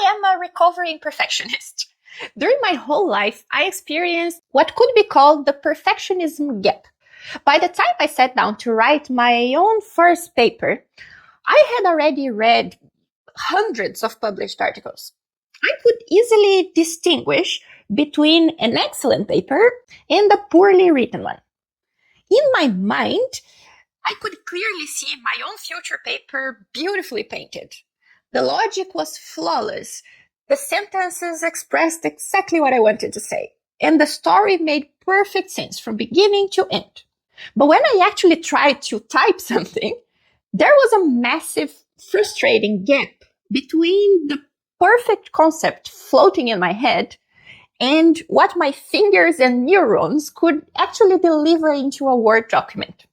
am a recovering perfectionist. During my whole life, I experienced what could be called the perfectionism gap. By the time I sat down to write my own first paper, I had already read hundreds of published articles. I could easily distinguish between an excellent paper and a poorly written one. In my mind, I could clearly see my own future paper beautifully painted. The logic was flawless. The sentences expressed exactly what I wanted to say. And the story made perfect sense from beginning to end. But when I actually tried to type something, there was a massive, frustrating gap between the perfect concept floating in my head and what my fingers and neurons could actually deliver into a Word document.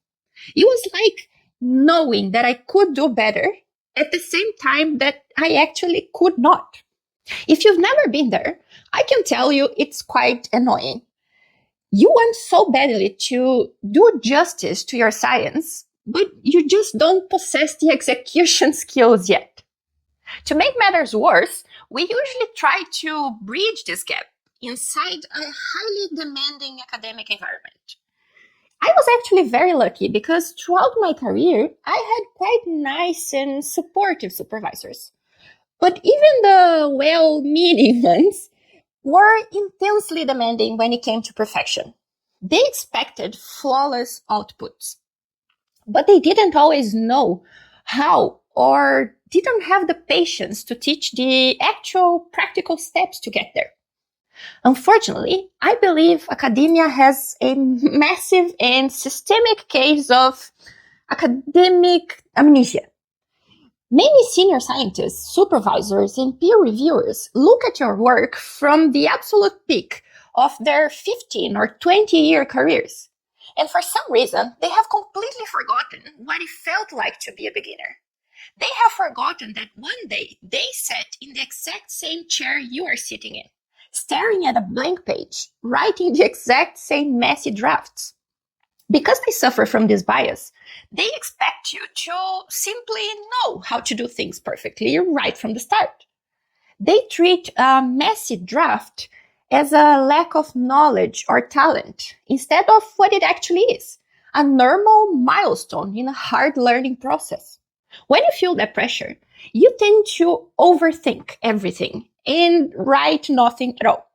It was like knowing that I could do better at the same time that I actually could not. If you've never been there, I can tell you it's quite annoying. You want so badly to do justice to your science, but you just don't possess the execution skills yet. To make matters worse, we usually try to bridge this gap inside a highly demanding academic environment. I was actually very lucky because throughout my career, I had quite nice and supportive supervisors. But even the well-meaning ones were intensely demanding when it came to perfection. They expected flawless outputs, but they didn't always know how or didn't have the patience to teach the actual practical steps to get there. Unfortunately, I believe academia has a massive and systemic case of academic amnesia. Many senior scientists, supervisors, and peer reviewers look at your work from the absolute peak of their 15 or 20-year careers. And for some reason, they have completely forgotten what it felt like to be a beginner. They have forgotten that one day they sat in the exact same chair you are sitting in, staring at a blank page, writing the exact same messy drafts. Because they suffer from this bias, they expect you to simply know how to do things perfectly right from the start. They treat a messy draft as a lack of knowledge or talent instead of what it actually is, a normal milestone in a hard learning process. When you feel that pressure, you tend to overthink everything and write nothing at all.